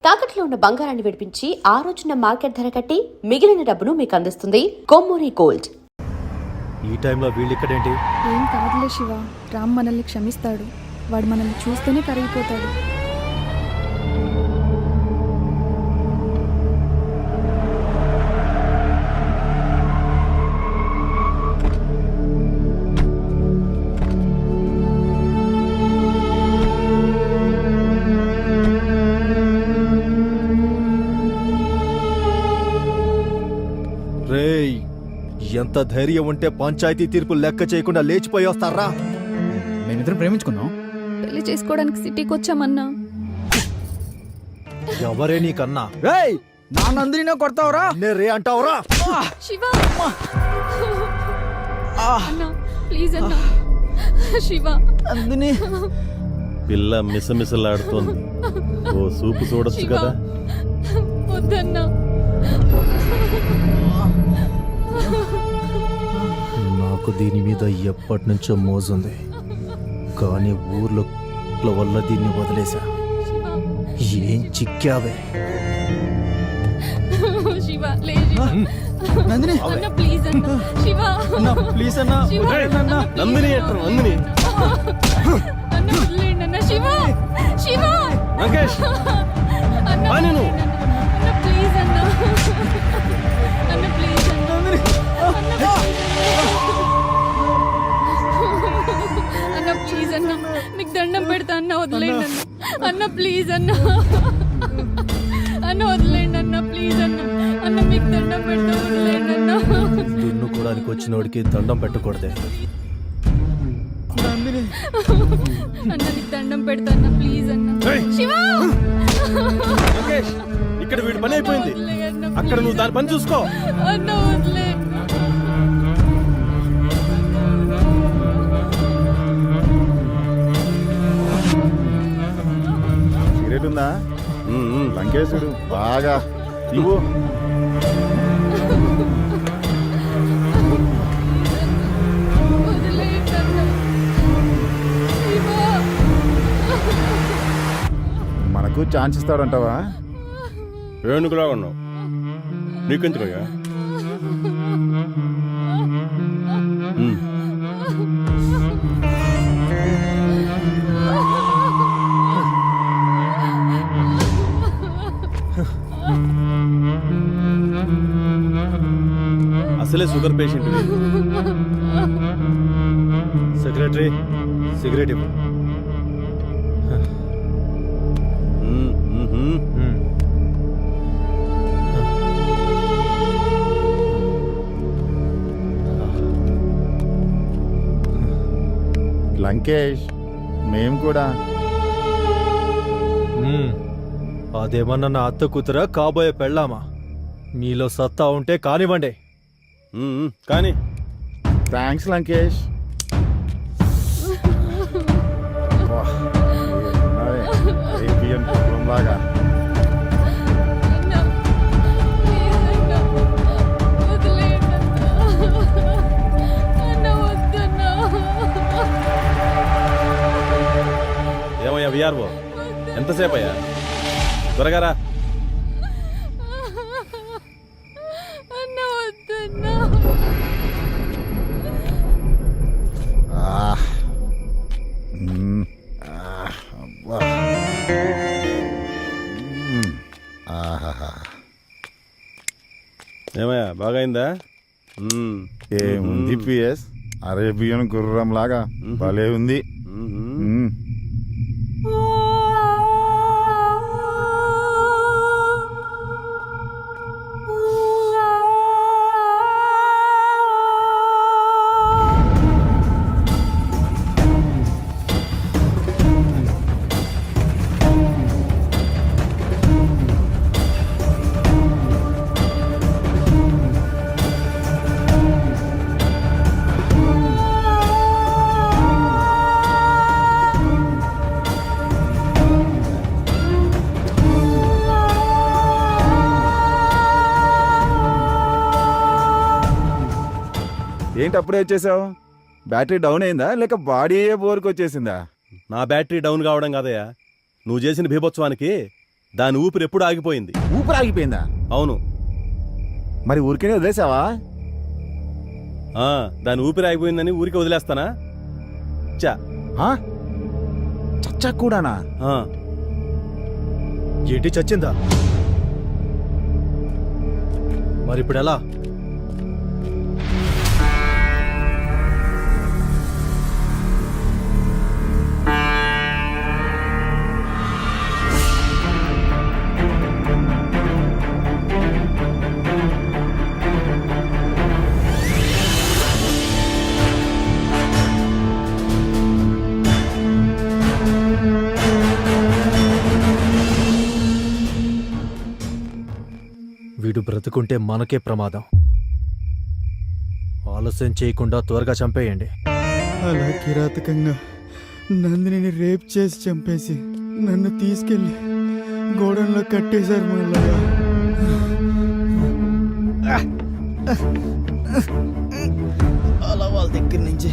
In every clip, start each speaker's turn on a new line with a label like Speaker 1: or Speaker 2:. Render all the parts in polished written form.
Speaker 1: తాకట్లో ఉన్న బంగారాన్ని విడిపించి ఆ రోజున మార్కెట్ ధర కట్టి మిగిలిన డబ్బును మీకు అందిస్తుంది కొమ్మూరి గోల్డ్.
Speaker 2: ఈ టైంలో వీళ్ళిక్కడేంటి?
Speaker 3: ఏం కాదులే శివ, రామ్ మనల్ని క్షమిస్తాడు. వాడు మనల్ని చూస్తేనే కరిగిపోతాడు.
Speaker 2: రేయ్, ఎంత ధైర్యం ఉంటే పంచాయతీ తీర్పు లెక్క చేయకుండా లేచిపోయి వస్తారా?
Speaker 4: మేమిద్దరం ప్రేమించుకున్నాం.
Speaker 3: పెళ్లి చేసుకోవడానికి సిటీకి వచ్చామన్నా.
Speaker 2: ఎవరే నీకన్నా?
Speaker 4: రేయ్, నా నందిని కొడతావురా?
Speaker 2: రే అంటావురా?
Speaker 3: శివ అన్నా, ప్లీజ్ అన్నా. శివ,
Speaker 4: నందిని
Speaker 5: పిల్ల మిసమిసలాడుతోంది. ఓ సూపు చూడొచ్చు
Speaker 3: శివ,
Speaker 5: కదా.
Speaker 3: వద్దన్నా.
Speaker 2: నాకు దీని మీద ఎప్పటి నుంచో మోజుంది, కానీ ఊర్లో వల్ల దీన్ని వదిలేశా. ఏం చిక్కావే?
Speaker 3: శివ, లే శివ.
Speaker 4: నందిని
Speaker 3: అన్నా, ప్లీజ్ అన్నా. శివ,
Speaker 4: అన్నా, ప్లీజ్ అన్నా,
Speaker 3: శివ,
Speaker 4: వదిలేయండి అన్నా.
Speaker 5: నందిని ఎట్రా, నందిని.
Speaker 3: అన్నా, వదిలేయండి అన్నా. శివ, శివ.
Speaker 5: రంకేష్,
Speaker 3: అన్నా,
Speaker 5: ఆ నేను.
Speaker 3: అన్నా, ప్లీజ్ అన్నా. అన్నా, ప్లీజ్ అన్నా.
Speaker 4: నందిని
Speaker 3: అన్నా, ప్లీజ్ అన్నా, మీకు దండం పెడతా అన్నా, వదిలేయండి అన్నా. అన్నా, ప్లీజ్ అన్నా. అన్నా, వదిలేయండి అన్నా, ప్లీజ్ అన్నా. అన్నా, మీకు దండం పెడతా, వదిలేయండి అన్నా.
Speaker 2: దున్నుకోవడానికి వచ్చినోడికి దండం పెట్టకూడదే.
Speaker 4: నందిని
Speaker 3: అన్నా, నీకు దండం పెడతా అన్నా, ప్లీజ్ అన్నా.
Speaker 5: ఏయ్!
Speaker 3: శివ,
Speaker 5: రంకేష్, ఇక్కడ వీడి పని అయిపోయింది.
Speaker 3: వదిలేయ్ అన్నా,
Speaker 5: అక్కడ నువ్వు దాని పని చూసుకో.
Speaker 3: అన్నా, వదిలేయ్.
Speaker 6: సిగరెట్ ఉందా? లంకేశుడు బాగా ఇవ్వు.
Speaker 3: వదిలేయండి అన్నా. శివ.
Speaker 6: మనకు ఛాన్స్ ఇస్తాడంటావా?
Speaker 5: ఏనుగులా ఉన్నావు, నీకెందుకయ్యా? అసలే షుగర్ పేషెంట్.
Speaker 2: సెక్రటరీ, సిగరెట్ ఇవ్వు.
Speaker 6: లంకేష్, మేము కూడా.
Speaker 2: అదేమన్నా నా అత్త కూతురా, కాబోయే పెళ్ళామా? మీలో సత్తా ఉంటే కానివ్వండి.
Speaker 5: కానీ
Speaker 6: థ్యాంక్స్ లంకేష్. లాగా
Speaker 3: అన్నా, ప్లీజ్ అన్నా, వదిలేయండి అన్నా. అన్నా, వద్దన్నా.
Speaker 5: ఏమయ్యా విఆర్ఓ, ఎంతసేపు అయ్యా? త్వరగా రా.
Speaker 3: అన్నా, వద్దన్నా.
Speaker 6: అబ్బా.
Speaker 5: ఏమయ్యా, బాగైందా?
Speaker 6: ఏముంది పిఎస్, అరేబియన్ గుర్రం లాగా భలే ఉంది. ఏంటి అప్పుడే వచ్చేసావు? బ్యాటరీ డౌన్ అయిందా లేక బాడీ బోర్కి వచ్చేసిందా?
Speaker 5: నా బ్యాటరీ డౌన్ కావడం కాదయ్యా, నువ్వు చేసిన బీభత్సవానికి దాని ఊపిరి ఎప్పుడు ఆగిపోయింది.
Speaker 6: ఊపిరి ఆగిపోయిందా?
Speaker 5: అవును.
Speaker 6: మరి ఊరికే వదిలేసావా?
Speaker 5: దాని ఊపిరి ఆగిపోయిందని ఊరికి వదిలేస్తానా? చా
Speaker 6: ఆ? చచ్చా కూడానా?
Speaker 2: ఏంటి చచ్చిందా? మరి ఇప్పుడు ఎలా? వీడు బ్రతుకుంటే మనకే ప్రమాదం. ఆలస్యం చేయకుండా త్వరగా చంపేయండి.
Speaker 4: అలా కిరాతకంగా నందినిని రేప్ చేసి చంపేసి నన్ను తీసుకెళ్లి గోడంలో కట్టేశారు మల్లయ్య. అలా వాళ్ళ దగ్గర నుంచి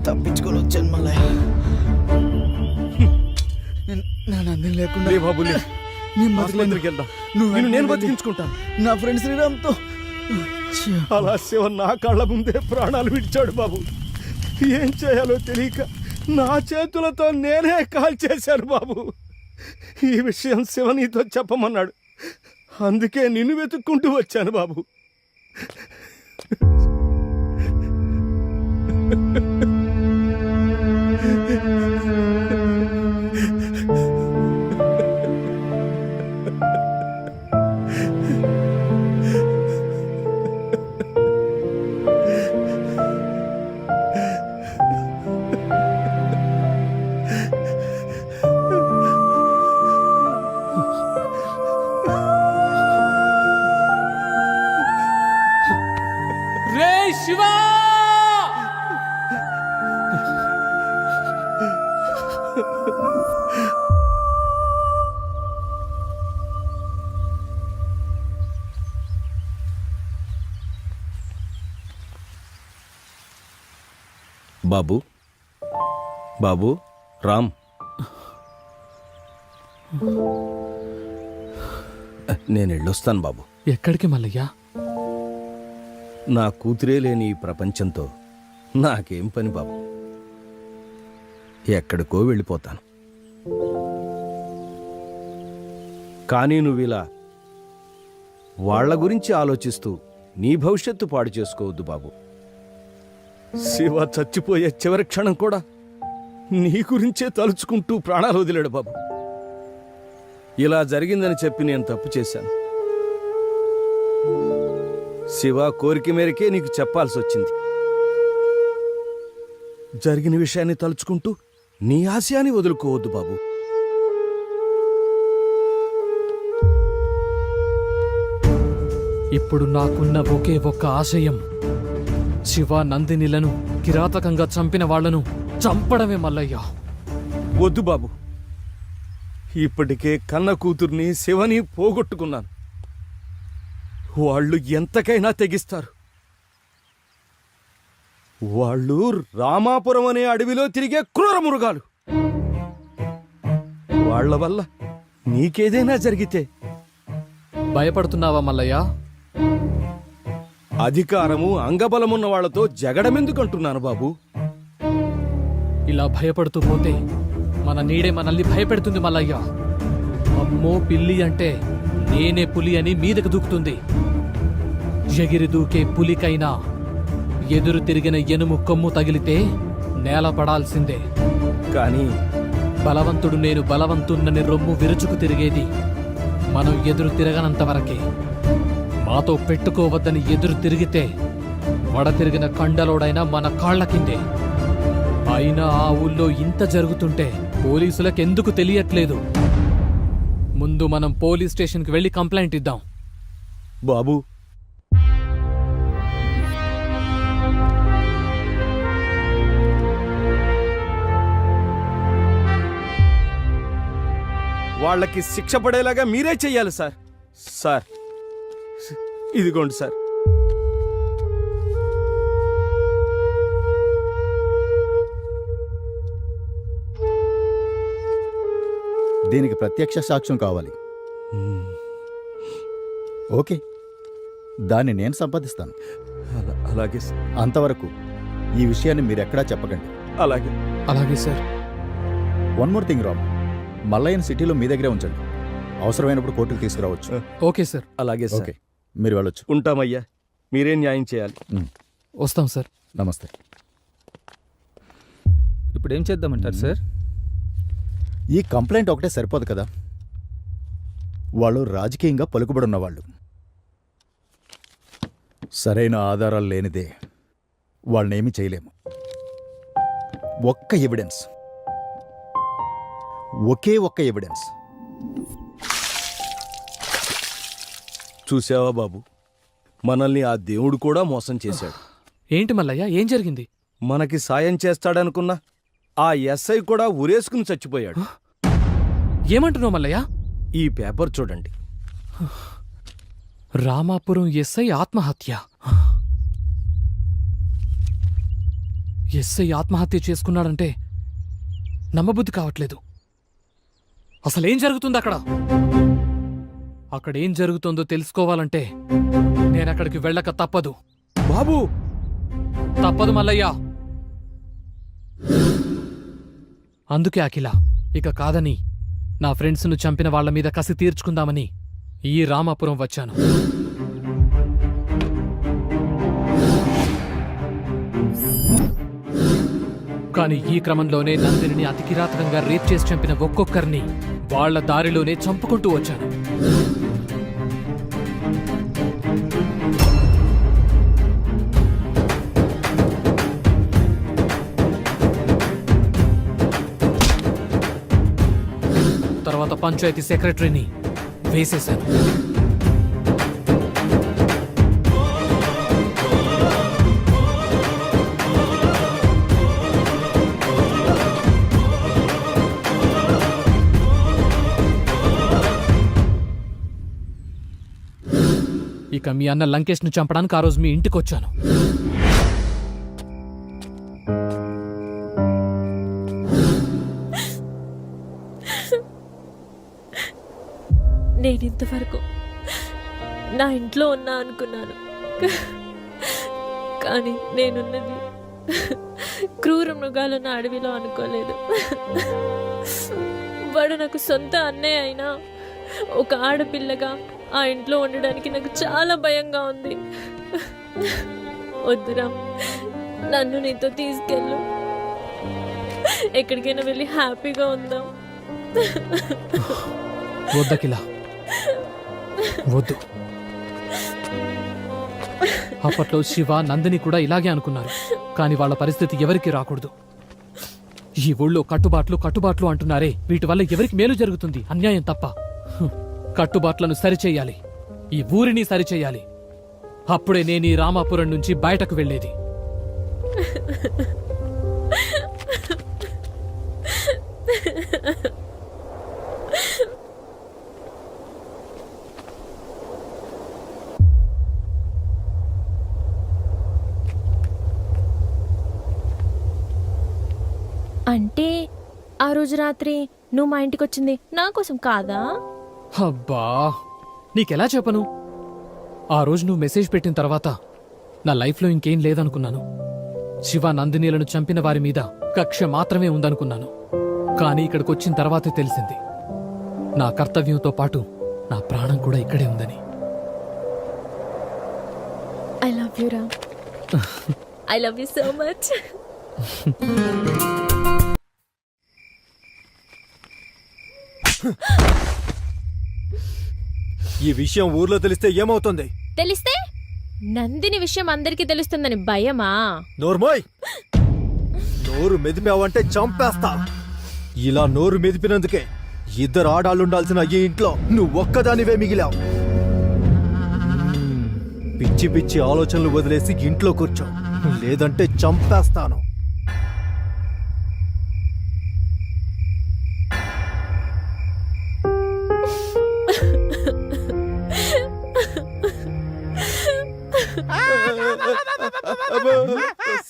Speaker 4: తప్పించుకొని వచ్చాను మల్లయ్య. నా నందిని లేకుండా నేను బతకలేను.
Speaker 2: నేను బతికించుకుంటాను.
Speaker 4: నా ఫ్రెండ్ శ్రీరామ్తో
Speaker 2: అలా శివ నా కళ్ళ ముందే ప్రాణాలు విడిచాడు బాబు. ఏం చేయాలో తెలియక నా చేతులతో నేనే కాల్ చేశాను బాబు. ఈ విషయం శివ నీతో చెప్పమన్నాడు. అందుకే నిన్ను వెతుక్కుంటూ వచ్చాను బాబు.
Speaker 7: రే శివా!
Speaker 5: బాబు, బాబు, రామ్, నేను వెళ్ళొస్తాను బాబు.
Speaker 7: ఎక్కడికి మల్లయ్యా?
Speaker 5: నా కూతురే లేని ఈ ప్రపంచంతో నాకేం పని బాబు. ఎక్కడికో వెళ్ళిపోతాను. కానీ నువ్విలా వాళ్ల గురించి ఆలోచిస్తూ నీ భవిష్యత్తు పాడు చేసుకోవద్దు బాబు. శివ చచ్చిపోయే చివరి క్షణం కూడా నీ గురించే తలుచుకుంటూ ప్రాణాలు వదిలాడు బాబు. ఇలా జరిగిందని చెప్పి నేను తప్పు చేశాను. శివ కోరిక మేరకే నీకు చెప్పాల్సి వచ్చింది. జరిగిన విషయాన్ని తలుచుకుంటూ నీ ఆశయాన్ని వదులుకోవద్దు బాబు.
Speaker 7: ఇప్పుడు నాకున్న ఒకే ఒక్క ఆశయం శివ నందినిలను కిరాతకంగా చంపిన వాళ్లను చంపడమే మల్లయ్యా.
Speaker 5: వద్దు బాబు. ఇప్పటికే కన్న కూతుర్ని శివని పోగొట్టుకున్నాను. వాళ్ళు ఎంతకైనా తెగిస్తారు. వాళ్ళు రామాపురం అనే అడవిలో తిరిగే క్రూర మృగాలు. వాళ్ల వల్ల నీకేదైనా జరిగితే
Speaker 7: భయపడుతున్నావా మల్లయ్యా?
Speaker 5: అధికారము అంగబలమున్న వాళ్లతో జగడమెందుకంటున్నాను బాబు.
Speaker 7: ఇలా భయపడుతూ పోతే మన నీడే మనల్ని భయపెడుతుంది మల్లయ్యా. అమ్మో పిల్లి అంటే నేనే పులి అని మీదకు దూకుతుంది. ఎగిరి దూకే పులికైనా ఎదురు తిరిగిన ఎనుము కొమ్ము తగిలితే నేల పడాల్సిందే.
Speaker 5: కానీ
Speaker 7: బలవంతుడు నేను బలవంతున్నని రొమ్ము విరుచుకు తిరిగేది మనం ఎదురు తిరగనంత వరకే. మాతో పెట్టుకోవద్దని ఎదురు తిరిగితే వడ తిరిగిన కండలోడైనా మన కాళ్ల కిందే. అయినా ఆ ఊళ్ళో ఇంత జరుగుతుంటే పోలీసులకెందుకు తెలియట్లేదు? ముందు మనం పోలీస్ స్టేషన్కి వెళ్ళి కంప్లైంట్ ఇద్దాం.
Speaker 5: బాబు, వాళ్ళకి శిక్ష పడేలాగా మీరే చెయ్యాలి సార్. సార్, ఇదిగోండి సార్.
Speaker 8: దీనికి ప్రత్యక్ష సాక్ష్యం కావాలి. ఓకే, దాన్ని నేను సంపాదిస్తాను.
Speaker 5: అలాగే సార్.
Speaker 8: అంతవరకు ఈ విషయాన్ని మీరెక్కడా చెప్పకండి.
Speaker 5: అలాగే.
Speaker 7: అలాగే sir.
Speaker 8: One more thing Ram, మల్లయ్యని సిటీలో మీ దగ్గరే ఉంచండి. అవసరమైనప్పుడు కోర్టుకు తీసుకురావచ్చు.
Speaker 7: Okay sir.
Speaker 5: అలాగే సార్.
Speaker 8: ఓకే, మీరు వెళ్ళొచ్చు.
Speaker 5: ఉంటామయ్యా, మీరేం న్యాయం చేయాలి.
Speaker 7: వస్తాం సార్.
Speaker 8: నమస్తే.
Speaker 4: ఇప్పుడు ఏం చేద్దామంటారు సార్?
Speaker 8: ఈ కంప్లైంట్ ఒకటే సరిపోదు కదా, వాళ్ళు రాజకీయంగా పలుకుబడి ఉన్నవాళ్ళు. సరైన ఆధారాలు లేనిదే వాళ్ళనేమీ చేయలేము. ఒక్క ఎవిడెన్స్, ఒకే ఒక్క ఎవిడెన్స్.
Speaker 5: చూసావా బాబు, మనల్ని ఆ దేవుడు కూడా మోసం చేశాడు.
Speaker 7: ఏంటి మల్లయ్య, ఏం జరిగింది?
Speaker 5: మనకి సాయం చేస్తాడనుకున్నా ఆ ఎస్ఐ కూడా ఉరేసుకుని చచ్చిపోయాడు.
Speaker 7: ఏమంటున్నావు మల్లయ్య?
Speaker 5: ఈ పేపర్ చూడండి.
Speaker 7: రామాపురం ఎస్ఐ ఆత్మహత్య. ఎస్ఐ ఆత్మహత్య చేసుకున్నాడంటే నమ్మబుద్ధి కావట్లేదు. అసలేం జరుగుతుంది అక్కడ? అక్కడేం జరుగుతుందో తెలుసుకోవాలంటే నేనక్కడికి వెళ్ళక తప్పదు.
Speaker 5: బాబు,
Speaker 7: తప్పదు మల్లయ్య. అందుకే అఖిల, ఇక కాదని నా ఫ్రెండ్స్ను చంపిన వాళ్ల మీద కసి తీర్చుకుందామని ఈ రామాపురం వచ్చాను. కాని ఈ క్రమంలోనే నందిని అతి కిరాతకంగా రేప్ చేసి చంపిన ఒక్కొక్కరిని వాళ్ల దారిలోనే చంపుకుంటూ వచ్చాను. తర్వాత పంచాయతీ సెక్రటరీని వేసేశాను. ఇక మీ అన్న లంకేష్ను చంపడానికి ఆ రోజు మీ ఇంటికొచ్చాను.
Speaker 3: నేనింతవరకు నా ఇంట్లో ఉన్నా అనుకున్నాను, కానీ నేనున్నది క్రూర మృగాలున్న అడవిలో అనుకోలేదు. వాడు నాకు సొంత అన్నయ్య అయినా ఒక ఆడపిల్లగా ఆ ఇంట్లో ఉండడానికి నాకు చాలా భయంగా ఉంది. వద్దురా, నన్ను నీతో తీసుకెళ్ళు, ఎక్కడికైనా వెళ్ళి హ్యాపీగా ఉందాం.
Speaker 7: వద్దకిలా, వద్దు. అప్పట్లో శివ, నందిని కూడా ఇలాగే అనుకున్నారు. కానీ వాళ్ళ పరిస్థితి ఎవరికి రాకూడదు. ఈ ఊళ్ళో కట్టుబాట్లు అంటున్నారే, వీటి వల్ల ఎవరికి మేలు జరుగుతుంది? అన్యాయం తప్ప. కట్టుబాట్లను సరిచేయాలి, ఈ ఊరిని సరిచేయాలి. అప్పుడే నేను ఈ రామాపురం నుంచి బయటకు వెళ్ళేది.
Speaker 3: అంటే ఆ రోజు రాత్రి నువ్వు మా ఇంటికి వచ్చింది నా కోసం కాదా?
Speaker 7: అబ్బా, నీకెలా చెప్పను? ఆ రోజు నువ్వు మెసేజ్ పెట్టిన తర్వాత నా లైఫ్లో ఇంకేం లేదనుకున్నాను. శివ, నందినీలను చంపిన వారి మీద కక్ష మాత్రమే ఉందనుకున్నాను. కానీ ఇక్కడికి వచ్చిన తర్వాతే తెలిసింది నా కర్తవ్యంతో పాటు నా ప్రాణం కూడా ఇక్కడే ఉందని.
Speaker 3: ఐ లవ్ యూ రా. I love you so much.
Speaker 2: ఈ విషయం ఊర్లో తెలిస్తే ఏమవుతుంది?
Speaker 3: తెలిస్తే నందిని విషయం అందరికీ తెలుస్తుందని భయమా?
Speaker 2: నోర్మోయ్, నోరు మెదిపావంటే చంపేస్తా. ఇలా నోరు మెదిపినందుకే ఇద్దరు ఆడాళ్ళుండాల్సిన ఈ ఇంట్లో నువ్వు ఒక్కదానివే మిగిలావు. పిచ్చి పిచ్చి ఆలోచనలు వదిలేసి ఇంట్లో కూర్చో, లేదంటే చంపేస్తాను.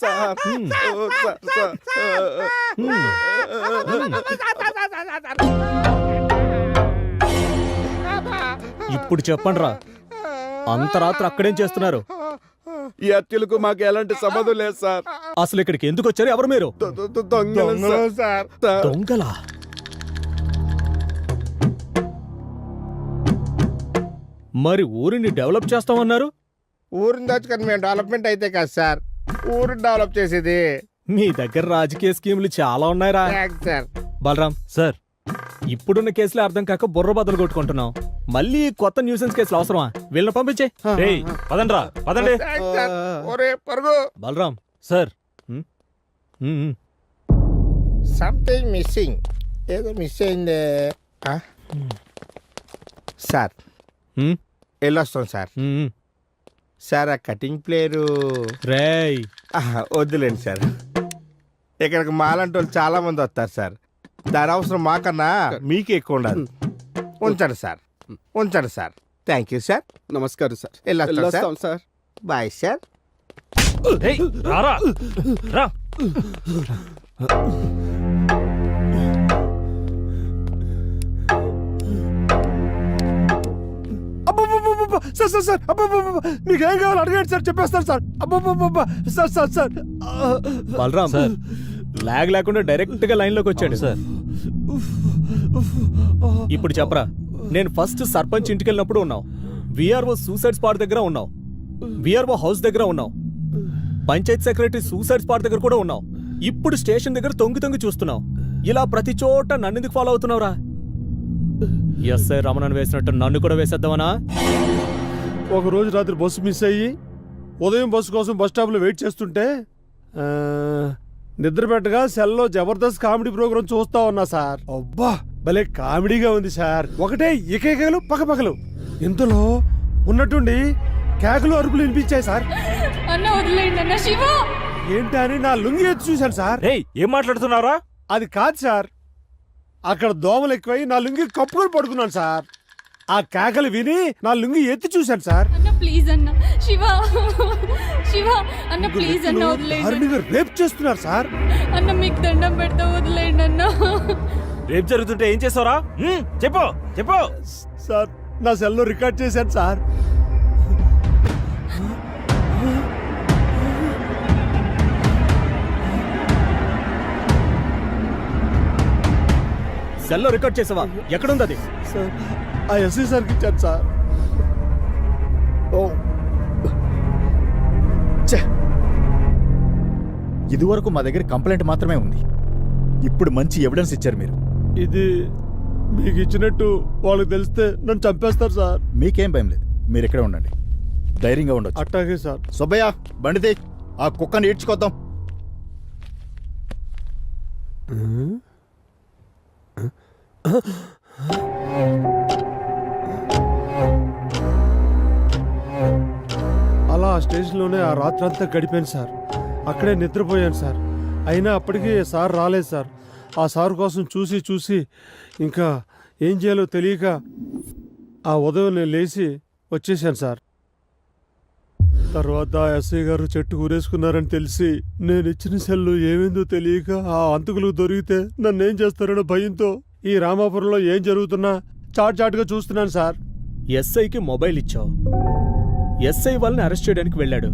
Speaker 6: సార్
Speaker 8: ఇప్పుడు చెప్పండి రా, అంత రాత్రి అక్కడేం చేస్తున్నారు?
Speaker 6: ఈ హత్యలకు మాకు ఎలాంటి సంబంధం లేదు సార్.
Speaker 8: అసలు ఇక్కడికి ఎందుకు వచ్చారు? ఎవరు మీరు?
Speaker 6: దొంగలు సార్.
Speaker 8: దొంగలా? మరి ఊరిని డెవలప్ చేస్తామన్నారు?
Speaker 2: ఊరిని దాచుకొని మేము డెవలప్మెంట్ అయితే కాదు సార్, ఊరిని డెవలప్ చేసేది.
Speaker 8: మీ దగ్గర రాజకీయ స్కీములు చాలా ఉన్నాయిరా.
Speaker 2: Thanks sir.
Speaker 8: బలరాం సార్, ఇప్పుడున్న కేసులే అర్థం కాక బుర్ర బదులు కొట్టుకుంటున్నాం. మళ్ళీ కొత్త న్యూసెన్స్ కేసులు అవసరమా? వీళ్ళని పంపించే. పదండ్రా, పదండి.
Speaker 2: Thanks sir. ఒరే పరుగు.
Speaker 8: బలరాం సార్,
Speaker 2: సంథింగ్ మిస్సింగ్, ఏదో మిస్ అయిందే. సార్ వెళ్ళొస్తాం సార్. సార్ ఆ కటింగ్ ప్లేయరు
Speaker 8: రేయ్
Speaker 2: వద్దులేండి సార్. ఇక్కడికి మాలంటి వాళ్ళు చాలా మంది వస్తారు సార్, దాని అవసరం మాకన్నా మీకే ఎక్కువ ఉండదు. ఉంచండి సార్, ఉంచండి సార్. Thank you sir.
Speaker 6: నమస్కారం సార్.
Speaker 2: వెళ్ళొస్తాం sir. Bye sir. Sir sir sir మీకు ఏం కావాలి అడగండి సార్, చెప్పేస్తాను sir. Sir sir sir.
Speaker 8: Balaram sir lag లేకుండా డైరెక్ట్ గా లైన్ లోకి వచ్చాడు సార్. ఇప్పుడు చెప్పరా, నేను ఫస్ట్ సర్పంచ్ ఇంటికి వెళ్ళినప్పుడు ఉన్నావు, విఆర్ఓ సూసైడ్ స్పాట్ దగ్గర ఉన్నావు, విఆర్ఓ హౌస్ దగ్గర ఉన్నావు, పంచాయత్ సెక్రటరీ సూసైడ్ స్పాట్ దగ్గర కూడా ఉన్నావు, ఇప్పుడు స్టేషన్ దగ్గర తొంగి తొంగి చూస్తున్నావు. ఇలా ప్రతి చోట నన్ను ఎందుకు ఫాలో అవుతున్నావురా? ఎస్ఐ రమణను వేసినట్టు నన్ను కూడా వేసేద్దామనా?
Speaker 2: ఒక రోజు రాత్రి బస్సు మిస్ అయ్యి ఉదయం బస్సు కోసం బస్ స్టాప్లో వెయిట్ చేస్తుంటే నిద్ర పెట్టగా సెల్లో జబర్దస్త్ కామెడీ ప్రోగ్రామ్ చూస్తా ఉన్నా సార్. అబ్బా భలే కామెడీగా ఉంది సార్. ఒకటే ఏకైకలు పక్కపక్కలు, ఇంతలో ఉన్నట్టుండి కేకలు అరుపులు వినిపించాయి సార్.
Speaker 3: అన్న వదిలేయండి అన్న. శివ
Speaker 2: ఏంటి అని నా లుంగి ఎత్తి చూశాను సార్.
Speaker 4: ఏం మాట్లాడుతున్నారా?
Speaker 2: అది కాదు సార్, అక్కడ దోమలు ఎక్కువై నా లుంగి కప్పుకొని పడుకున్నాను సార్. ఆ కేకలు విని నా లుంగి ఎత్తి చూశాను సార్.
Speaker 3: అన్న ప్లీజ్ అన్న. శివ శివ అన్న ప్లీజ్ అన్న వదిలేయండి.
Speaker 2: దారుణంగా రేప్ చేస్తున్నారు సార్.
Speaker 3: అన్న మీకు దండం పెడతా వదిలేయండి అన్న.
Speaker 4: రేపు జరుగుతుంటే ఏం చేస్తావురా? చెప్పు చెప్పు.
Speaker 2: సార్ నా సెల్లో రికార్డ్ చేశాను సార్.
Speaker 8: సెల్లో రికార్డ్ చేసావా? ఎక్కడుంది అది?
Speaker 2: సార్ ఆ ఎస్ఐ సార్కి ఇచ్చాను సార్.
Speaker 8: ఇదివరకు మా దగ్గర కంప్లైంట్ మాత్రమే ఉంది, ఇప్పుడు మంచి ఎవిడెన్స్ ఇచ్చారు మీరు.
Speaker 2: ఇది మీకు ఇచ్చినట్టు వాళ్ళకి తెలిస్తే నన్ను చంపేస్తారు సార్.
Speaker 8: మీకేం భయం లేదు, మీరు ఇక్కడే ఉండండి, ధైర్యంగా ఉండొచ్చు.
Speaker 2: అట్టాగే సార్.
Speaker 8: సుబ్బయ్య బండితే ఆ కుక్కని ఈడ్చుకొద్దాం.
Speaker 2: అలా ఆ స్టేషన్లోనే ఆ రాత్రంతా గడిపాను సార్. అక్కడే నిద్రపోయాను సార్. అయినా అప్పటికి సార్ రాలేదు సార్. ఆ సార్ కోసం చూసి చూసి ఇంకా ఏం చేయాలో తెలియక ఆ ఉదయం నేను లేచి వచ్చేసాను సార్. తర్వాత ఎస్ఐ గారు చెట్టు ఊరేసుకున్నారని తెలిసి నేను ఇచ్చిన సెల్లు ఏమైందో తెలియక ఆ అంతకులకు దొరికితే నన్నేం చేస్తారనో భయంతో ఈ రామాపురంలో ఏం జరుగుతున్నా చాటుగా చూస్తున్నాను సార్.
Speaker 8: ఎస్ఐకి మొబైల్ ఇచ్చావు, ఎస్ఐ వాళ్ళని అరెస్ట్ చేయడానికి వెళ్ళాడు,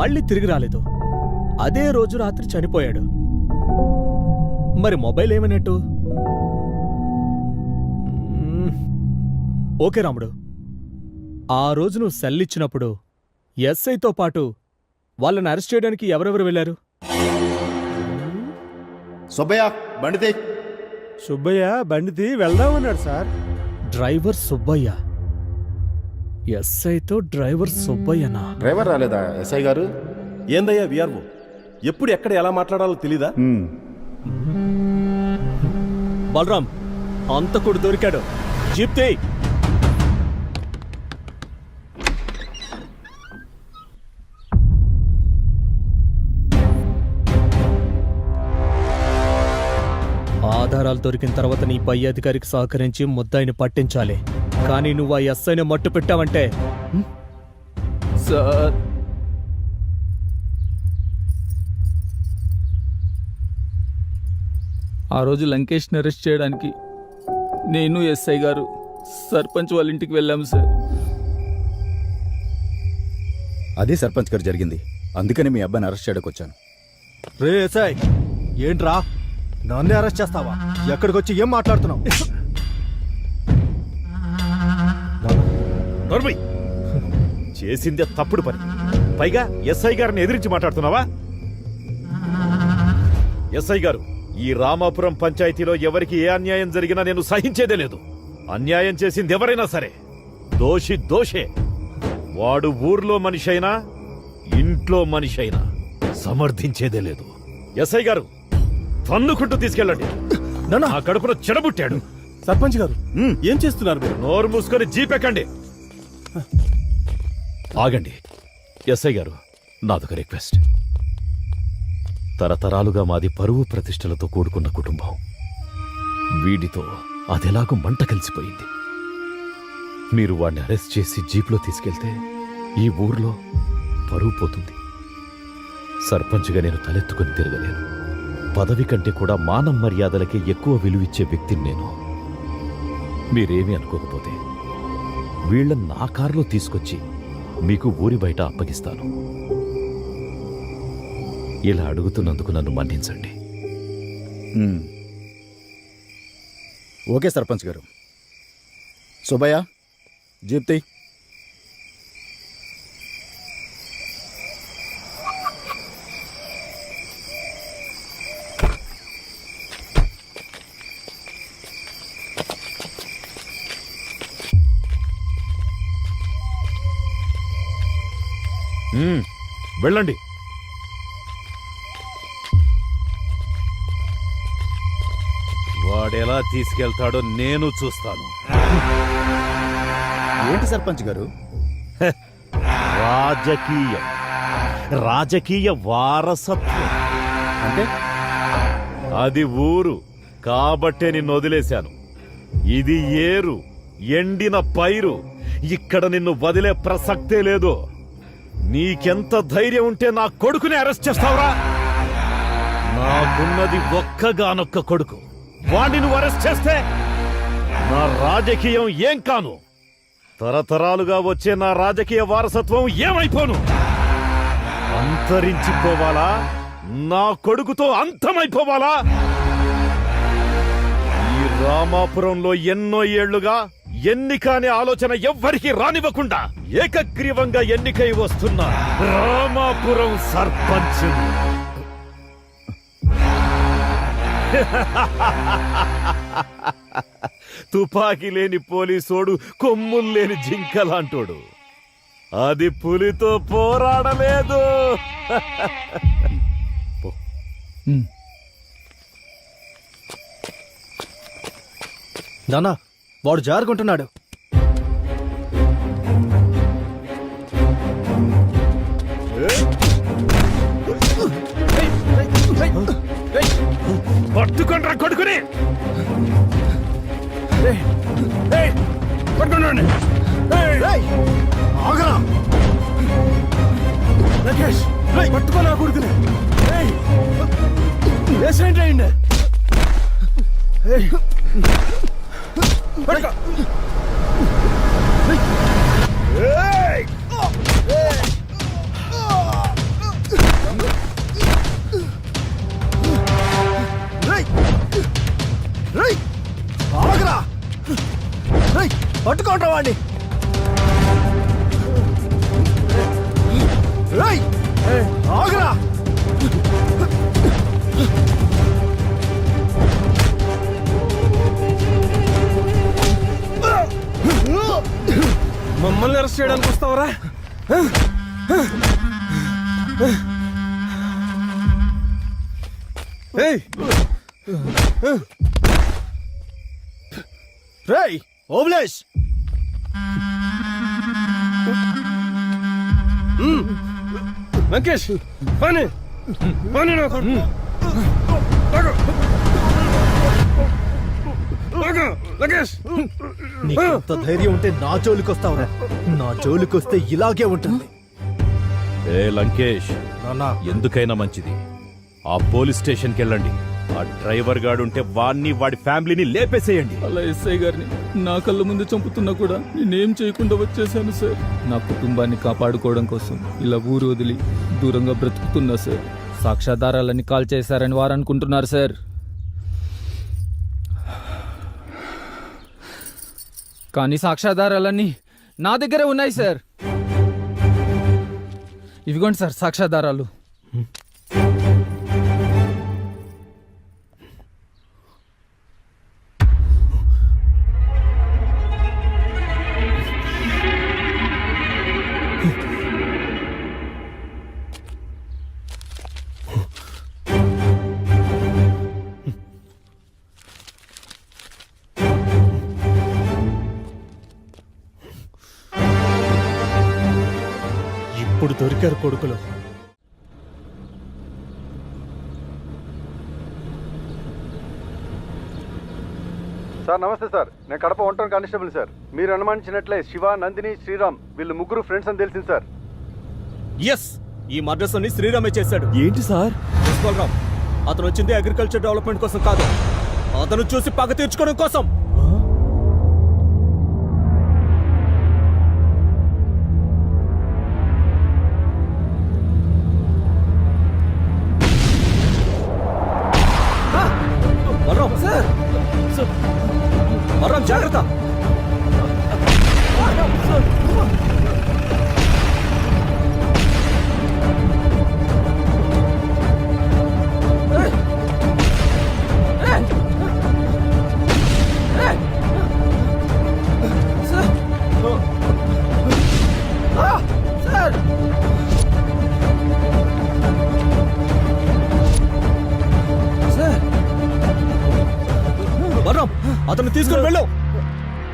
Speaker 8: మళ్ళీ తిరిగి రాలేదు, అదే రోజు రాత్రి చనిపోయాడు. మరి మొబైల్ ఏమన్నట్టు? ఓకే రాముడు, ఆ రోజు నువ్వు సెల్ ఇచ్చినప్పుడు ఎస్ఐతో పాటు వాళ్ళని అరెస్ట్ చేయడానికి ఎవరెవరు వెళ్ళారు?
Speaker 9: సుబ్బయ్య బండితే.
Speaker 2: సుబ్బయ్య బండిది వెళ్దామన్నాడు సార్.
Speaker 8: డ్రైవర్ సుబ్బయ్య, ఎస్ఐతో డ్రైవర్ సుబ్బయ్యనా?
Speaker 9: డ్రైవర్ రాలేదా ఎస్ఐ గారు?
Speaker 5: ఏందయ్యా విఆర్ఓ, ఎప్పుడు ఎక్కడ ఎలా మాట్లాడాలో తెలీదా?
Speaker 8: బలరాం, అంతకుడు దొరికాడు, జీప్తే. ఆధారాలు దొరికిన తర్వాత నీ పై అధికారికి సహకరించి ముద్దాయిని పట్టించాలి. కానీ నువ్వు ఆ ఎస్ఐని మట్టు పెట్టావంటే
Speaker 4: సార్, ఆ రోజు లంకేష్ని అరెస్ట్ చేయడానికి నేను ఎస్ఐ గారు
Speaker 8: సర్పంచ్ వాళ్ళ ఇంటికి వెళ్ళాం సార్.
Speaker 6: అదే సర్పంచ్ గారు జరిగింది. అందుకని మీ అబ్బాయిని అరెస్ట్ చేయడానికి వచ్చాను.
Speaker 2: రే ఎస్ఐ, ఏంట్రా నన్నే అరెస్ట్ చేస్తావా? ఎక్కడికి వచ్చి ఏం మాట్లాడుతున్నావు?
Speaker 4: నోర్మయ్, చేసిందే తప్పుడు పని. పైగా ఎస్ఐ గారిని ఎదిరించి మాట్లాడుతున్నావా? ఎస్ఐ గారు, ఈ రామాపురం పంచాయతీలో ఎవరికి ఏ అన్యాయం జరిగినా నేను సహించేదే లేదు. అన్యాయం చేసింది ఎవరైనా సరే దోషి దోషే. వాడు ఊర్లో మనిషి అయినా ఇంట్లో మనిషి అయినా సమర్థించేదే లేదు. ఎస్ఐ గారు, తన్నుకుంటూ తీసుకెళ్ళండి.
Speaker 2: నాన్న,
Speaker 4: ఆ కడుపులో చెడబుట్టాడు.
Speaker 2: సర్పంచ్ గారు ఏం చేస్తున్నారు మీరు?
Speaker 4: నోరు మూసుకొని జీపెక్కండి. ఆగండి. ఎస్ఐ గారు, నాదొక రిక్వెస్ట్. తరతరాలుగా మాది పరువు ప్రతిష్టలతో కూడుకున్న కుటుంబం. వీడితో అదెలాగూ మంట కలిసిపోయింది. మీరు వాడిని అరెస్ట్ చేసి జీప్లో తీసుకెళ్తే ఈ ఊర్లో పరువు పోతుంది. సర్పంచ్గా నేను తలెత్తుకుని తిరగలేను. పదవి కంటే కూడా మానవ మర్యాదలకే ఎక్కువ విలువిచ్చే వ్యక్తిని నేను. మీరేమీ అనుకోకపోతే వీళ్ళని నా కారులో తీసుకొచ్చి మీకు ఊరి బయట అప్పగిస్తాను. ఇలా అడుగుతున్నందుకు నన్ను మన్నించండి.
Speaker 6: ఓకే సర్పంచ్ గారు. సుబ్బయ్య, జీప్తి.
Speaker 4: వెళ్ళండి. వాడెలా తీసుకెళ్తాడో నేను చూస్తాను.
Speaker 6: ఏంటి సర్పంచ్ గారు?
Speaker 4: రాజకీయ వారసత్వం
Speaker 6: అంటే
Speaker 4: అది ఊరు కాబట్టే నిన్ను వదిలేశాను. ఇది ఏరు, ఎండిన పైరు. ఇక్కడ నిన్ను వదిలే ప్రసక్తే లేదు. నీకెంత ధైర్యం ఉంటే నా కొడుకుని అరెస్ట్ చేస్తావురా? నాకున్నది ఒక్కగానొక్క కొడుకు. వాడిని నువ్వు అరెస్ట్ చేస్తే నా రాజకీయం ఏం కాను? తరతరాలుగా వచ్చే నా రాజకీయ వారసత్వం ఏమైపోను? అంతరించిపోవాలా? నా కొడుకుతో అంతమైపోవాలా? ఈ రామాపురంలో ఎన్నో ఏళ్లుగా ఎన్నిక అనే ఆలోచన ఎవ్వరికీ రానివ్వకుండా ఏకగ్రీవంగా ఎన్నికై వస్తున్న రామాపురం సర్పంచ్. తుపాకీ లేని పోలీసోడు కొమ్ములు లేని జింకలాంటోడు. అది పులితో పోరాడలేదు.
Speaker 2: నాన్న, వాడు జారుకుంటున్నాడు.
Speaker 4: పట్టుకుండ్రా కొడుకుని.
Speaker 2: ఆగరా రాకేష్, పట్టుకో నా కొడుకుని. యాక్సిడెంట్ అయింది. పట్టుకో. ఆగరా, పట్టుకోండి వాడిని. ఆగరా. మమ్మల్ని అరెస్ట్ చేయడానికి వస్తావరా? రేయ్ ఓబ్లేష్, వెంకటేష్, పని పని. నాకు నీకెంత ధైర్యం ఉంటే నా జోలికి వస్తావురా? నా జోలికి వస్తే ఇలాగే ఉంటుంది.
Speaker 4: ఏ లంకేష్,
Speaker 2: నాన్న,
Speaker 4: ఎందుకైనా మంచిది ఆ పోలీస్ స్టేషన్కి వెళ్ళండి. ఆ డ్రైవర్ గాడుంటే వాడిని వాడి ఫ్యామిలీని లేపేసేయండి.
Speaker 8: అలా ఎస్ఐ గారిని నా కళ్ళ ముందు చంపుతున్నా కూడా నేనేం చేయకుండా వచ్చేసాను సార్. నా కుటుంబాన్ని కాపాడుకోవడం కోసం ఇలా ఊరు వదిలి దూరంగా బ్రతుకుతున్నా సార్. సాక్ష్యాధారాలన్నీ కాల్ చేశారని వారు అనుకుంటున్నారు సార్. కానీ సాక్ష్యాధారాలన్నీ నా దగ్గరే ఉన్నాయి సార్. ఇవిగోండి సార్ సాక్ష్యాధారాలు.
Speaker 2: ఇప్పుడు దొరికారు కొడుకులు.
Speaker 10: సార్ నమస్తే సార్, నేను కడప 1 టౌన్ కానిస్టేబుల్ సార్. మీరు అనుమానించినట్లే శివ, నందిని, శ్రీరామ్ వీళ్ళు ముగ్గురు ఫ్రెండ్స్ అని తెలిసింది సార్.
Speaker 8: ఎస్, ఈ మర్డర్స్ అన్ని శ్రీరామే చేశాడు.
Speaker 6: ఏంటి సార్?
Speaker 8: బలరాం, అతను వచ్చింది అగ్రికల్చర్ డెవలప్మెంట్ కోసం కాదు, అతను చూసి పగ తీర్చుకోవడం కోసం. బలరాం సార్, బలరాం జాగ్రత్త. బలరాం, అతను తీసుకుని వెళ్ళు.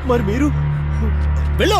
Speaker 6: మరి మీరు?
Speaker 8: వెళ్ళు.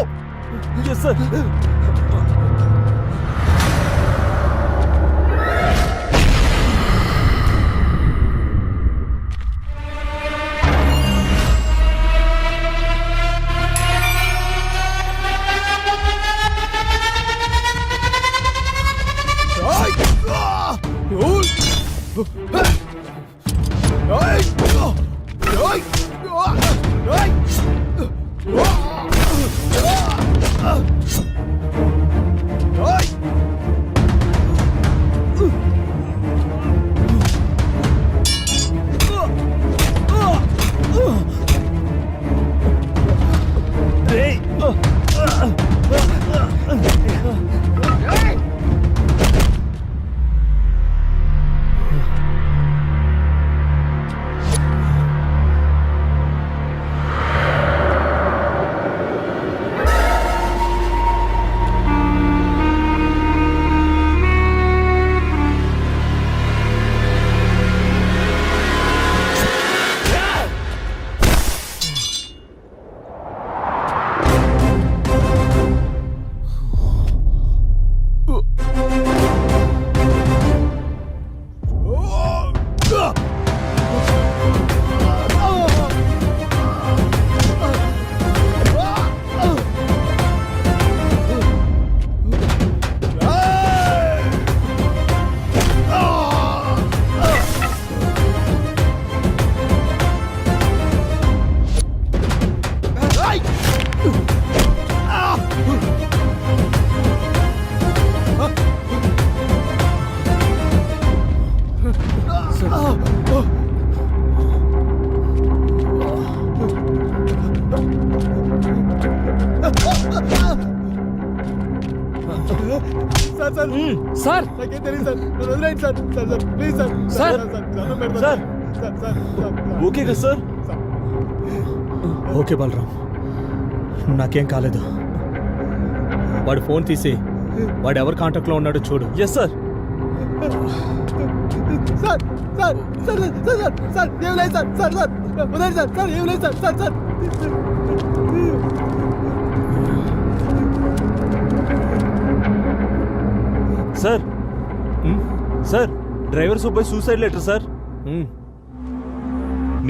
Speaker 6: సార్
Speaker 8: సార్
Speaker 6: ఓకే కదా సార్?
Speaker 8: ఓకే బలరాం, నాకేం కాలేదు. వాడు ఫోన్ తీసి వాడు ఎవరి కాంటాక్ట్ లో ఉన్నాడో చూడు.
Speaker 6: Yes sir. Sir sir, driver Subbaiah suicide letter sir.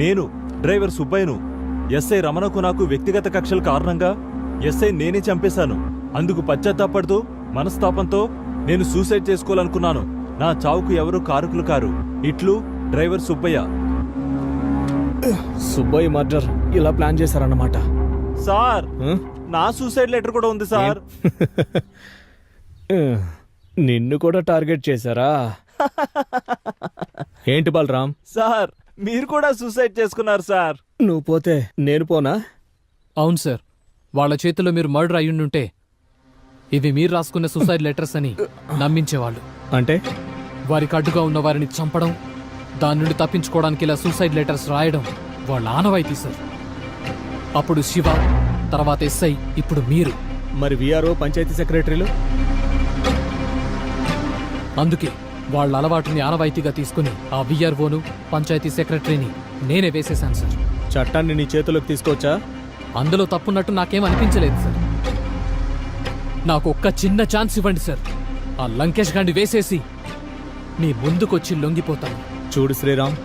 Speaker 6: నేను డ్రైవర్ సుబ్బయ్యను ఎస్ఐ రమణకు నాకు వ్యక్తిగత కక్షల కారణంగా ఎస్ఐ నేనే చంపేశాను. అందుకు పశ్చాత్తాపడుతూ మనస్తాపంతో నేను సూసైడ్ చేసుకోవాలనుకున్నాను. నా చావుకు ఎవరు కారకులు కారు. ఇట్లు డ్రైవర్ సుబ్బయ్య.
Speaker 8: సుబ్బయ్య మర్డర్ ఇలా ప్లాన్ చేశారన్నమాట.
Speaker 6: సార్
Speaker 8: హ్మ్?
Speaker 6: నా సూసైడ్ లెటర్ కూడా ఉంది సార్.
Speaker 8: నిన్ను కూడా టార్గెట్ చేశారా? ఏంటి బలరాం,
Speaker 6: సార్ మీరు కూడా సూసైడ్ చేసుకున్నారు సార్.
Speaker 8: నువ్వు పోతే నేను పోనా?
Speaker 7: అవును సార్, వాళ్ళ చేతిలో మీరు మర్డర్ అయ్యుండుంటే ఇవి మీరు రాసుకున్న సూసైడ్ లెటర్స్ అని నమ్మించేవాళ్ళు.
Speaker 8: అంటే
Speaker 7: వారికి అడ్డుగా ఉన్న వారిని చంపడం, దాని నుండి తప్పించుకోవడానికి ఇలా సూసైడ్ లెటర్స్ రాయడం వాళ్ళ ఆనవాయితీ సార్. అప్పుడు శివ, తర్వాత ఎస్ఐ, ఇప్పుడు మీరు.
Speaker 8: మరి విఆర్ఓ, పంచాయతీ సెక్రటరీలు?
Speaker 7: అందుకే వాళ్ళ అలవాటుని ఆనవాయితీగా తీసుకుని ఆ విఆర్ఓను, పంచాయతీ సెక్రటరీని నేనే వేసేశాను సార్.
Speaker 8: చట్టాన్ని నీ చేతిలోకి తీసుకోవచ్చా?
Speaker 7: అందులో తప్పున్నట్టు నాకేం అనిపించలేదు సార్. నాకు ఒక్క చిన్న ఛాన్స్ ఇవ్వండి సార్. ఆ లంకేష్ గాండి వేసేసి మీ ముందుకొచ్చి లొంగిపోతాను.
Speaker 8: చూడు శ్రీరామ్,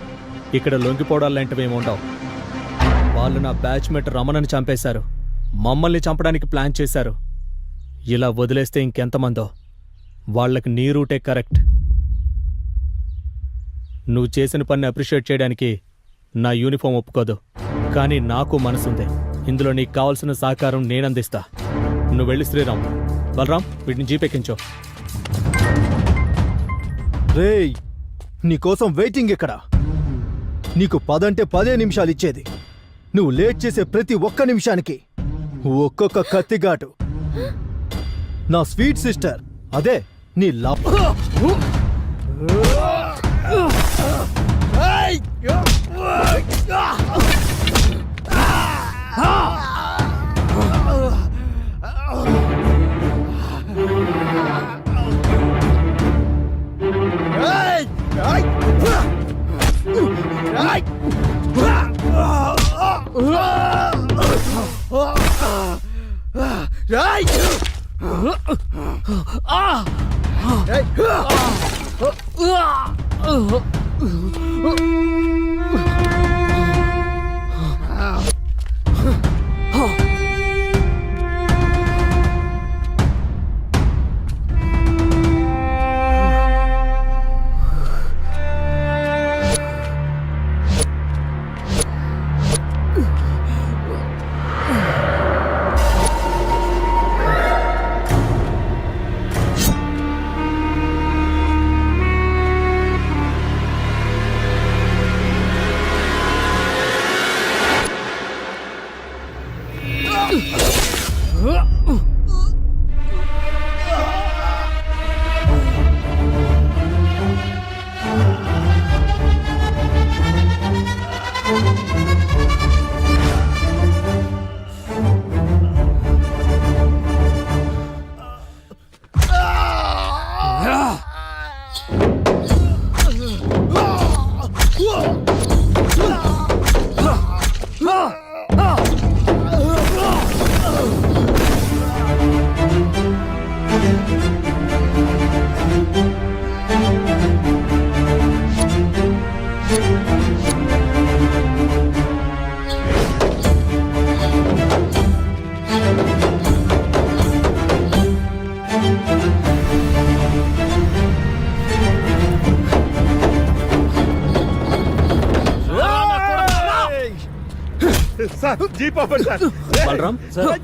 Speaker 8: ఇక్కడ లొంగిపోవడాలు లాంటివి ఏమి ఉండవు. వాళ్ళు నా బ్యాచ్మేట్ రమణని చంపేశారు, మమ్మల్ని చంపడానికి ప్లాన్ చేశారు. ఇలా వదిలేస్తే ఇంకెంతమందో. వాళ్ళకి నీ రూటే కరెక్ట్. నువ్వు చేసిన పని అప్రిషియేట్ చేయడానికి నా యూనిఫామ్ ఒప్పుకోదు, కానీ నాకు మనసుంది. ఇందులో నీకు కావాల్సిన సహకారం నేనందిస్తా. నువ్వు వెళ్ళి శ్రీరామ్. బలరాం, వీటిని జీపెక్కించో.
Speaker 2: రేయ్, నీకోసం వెయిటింగ్ ఇక్కడ. నీకు 10 అంటే 10 నిమిషాలు ఇచ్చేది. నువ్వు లేట్ చేసే ప్రతి ఒక్క నిమిషానికి ఒక్కొక్క కత్తిగాటు. నా స్వీట్ సిస్టర్, అదే నీ లవ్.
Speaker 8: బలరాం,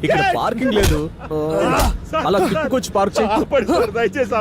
Speaker 8: ఇక్కడ పార్కింగ్ లేదు. అలా తిప్పుకొచ్చి పార్క్ చేయి.
Speaker 6: దయచేసి